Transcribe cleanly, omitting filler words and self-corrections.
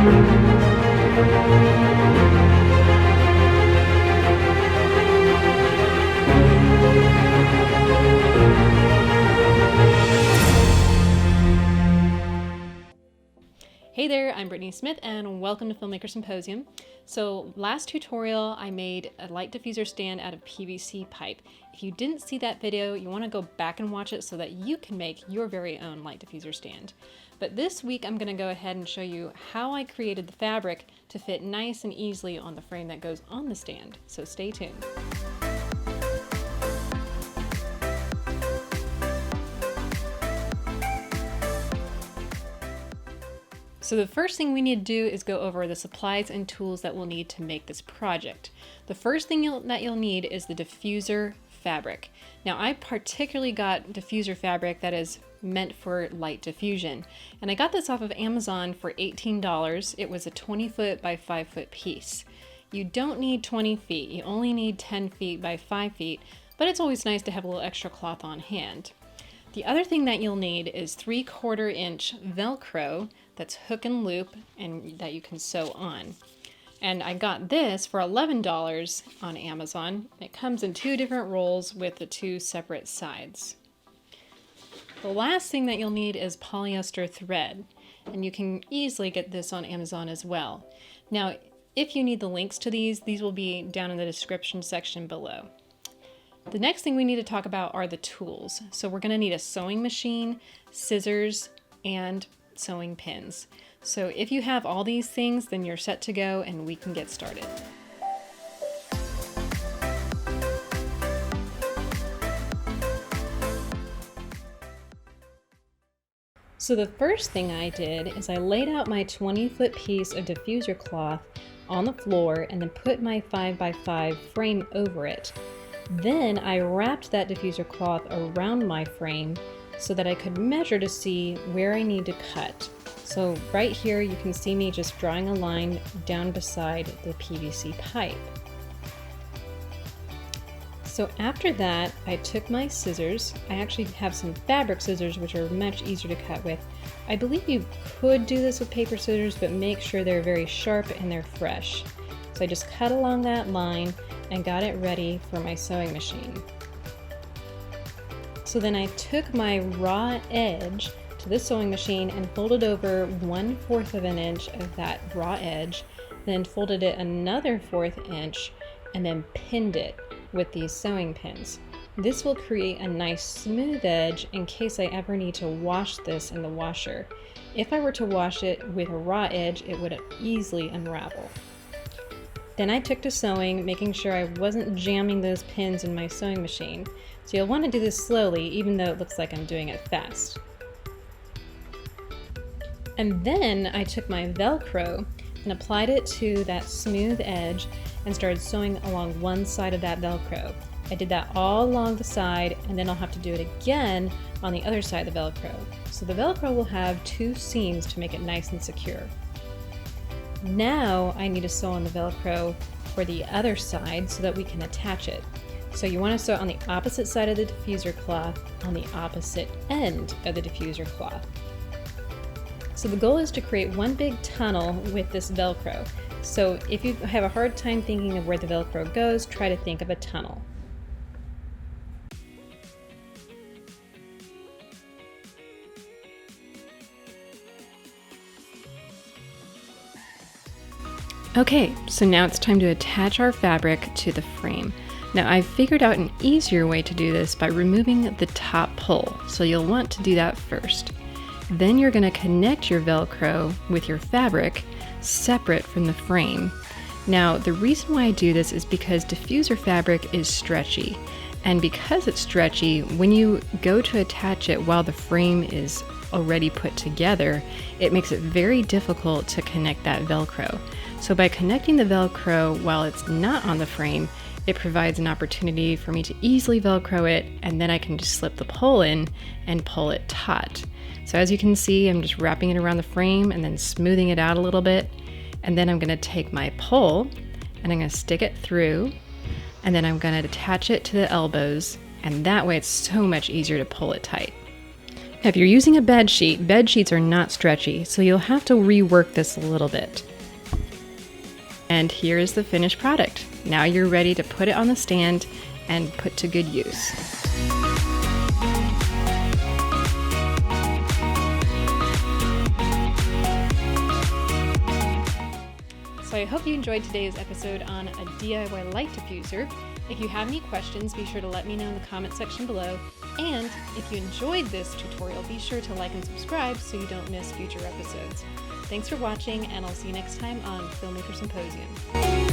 Hey there, I'm Brittany Smith and welcome to Filmmaker Symposium. So last tutorial I made a light diffuser stand out of PVC pipe. If you didn't see that video, you want to go back and watch it so that you can make your very own light diffuser stand. But this week I'm going to go ahead and show you how I created the fabric to fit nice and easily on the frame that goes on the stand. So stay tuned. So the first thing we need to do is go over the supplies and tools that we'll need to make this project. The first thing that you'll need is the diffuser fabric. Now I particularly got diffuser fabric that is meant for light diffusion. And I got this off of Amazon for $18. It was a 20-foot by 5-foot piece. You don't need 20 feet, you only need 10 feet by 5 feet, but it's always nice to have a little extra cloth on hand. The other thing that you'll need is 3/4 inch Velcro that's hook and loop and that you can sew on. And I got this for $11 on Amazon. It comes in 2 different rolls with the 2 separate sides. The last thing that you'll need is polyester thread, and you can easily get this on Amazon as well. Now, if you need the links to these will be down in the description section below. The next thing we need to talk about are the tools. So we're going to need a sewing machine, scissors, and sewing pins. So if you have all these things, then you're set to go and we can get started. So the first thing I did is I laid out my 20-foot piece of diffuser cloth on the floor and then put my 5x5 frame over it. Then I wrapped that diffuser cloth around my frame so that I could measure to see where I need to cut. So right here you can see me just drawing a line down beside the PVC pipe. So after that, I took my scissors. I actually have some fabric scissors which are much easier to cut with. I believe you could do this with paper scissors, but make sure they're very sharp and they're fresh. So I just cut along that line and got it ready for my sewing machine. So then I took my raw edge to the sewing machine and folded over 1/4 of an inch of that raw edge, then folded it another 1/4 inch and then pinned it with these sewing pins. This will create a nice smooth edge in case I ever need to wash this in the washer. If I were to wash it with a raw edge, it would easily unravel. Then I took to sewing, making sure I wasn't jamming those pins in my sewing machine. So you'll want to do this slowly, even though it looks like I'm doing it fast. And then I took my Velcro and applied it to that smooth edge and started sewing along one side of that Velcro. I did that all along the side, and then I'll have to do it again on the other side of the Velcro. So the Velcro will have 2 seams to make it nice and secure. Now I need to sew on the Velcro for the other side so that we can attach it. So you want to sew on the opposite side of the diffuser cloth on the opposite end of the diffuser cloth. So the goal is to create one big tunnel with this Velcro. So if you have a hard time thinking of where the Velcro goes, try to think of a tunnel. Okay, so now it's time to attach our fabric to the frame. Now I've figured out an easier way to do this by removing the top pull, so you'll want to do that first. Then you're going to connect your Velcro with your fabric separate from the frame. Now the reason why I do this is because diffuser fabric is stretchy, and because it's stretchy, when you go to attach it while the frame is already put together, it makes it very difficult to connect that Velcro. So by connecting the Velcro while it's not on the frame, it provides an opportunity for me to easily Velcro it, and then I can just slip the pole in and pull it taut. So as you can see, I'm just wrapping it around the frame and then smoothing it out a little bit. And then I'm gonna take my pole and I'm gonna stick it through, and then I'm gonna attach it to the elbows, and that way it's so much easier to pull it tight. If you're using a bed sheets are not stretchy, so you'll have to rework this a little bit. And here is the finished product. Now you're ready to put it on the stand and put to good use. So I hope you enjoyed today's episode on a DIY light diffuser. If you have any questions, be sure to let me know in the comment section below. And if you enjoyed this tutorial, be sure to like and subscribe so you don't miss future episodes. Thanks for watching, and I'll see you next time on Filmmaker Symposium.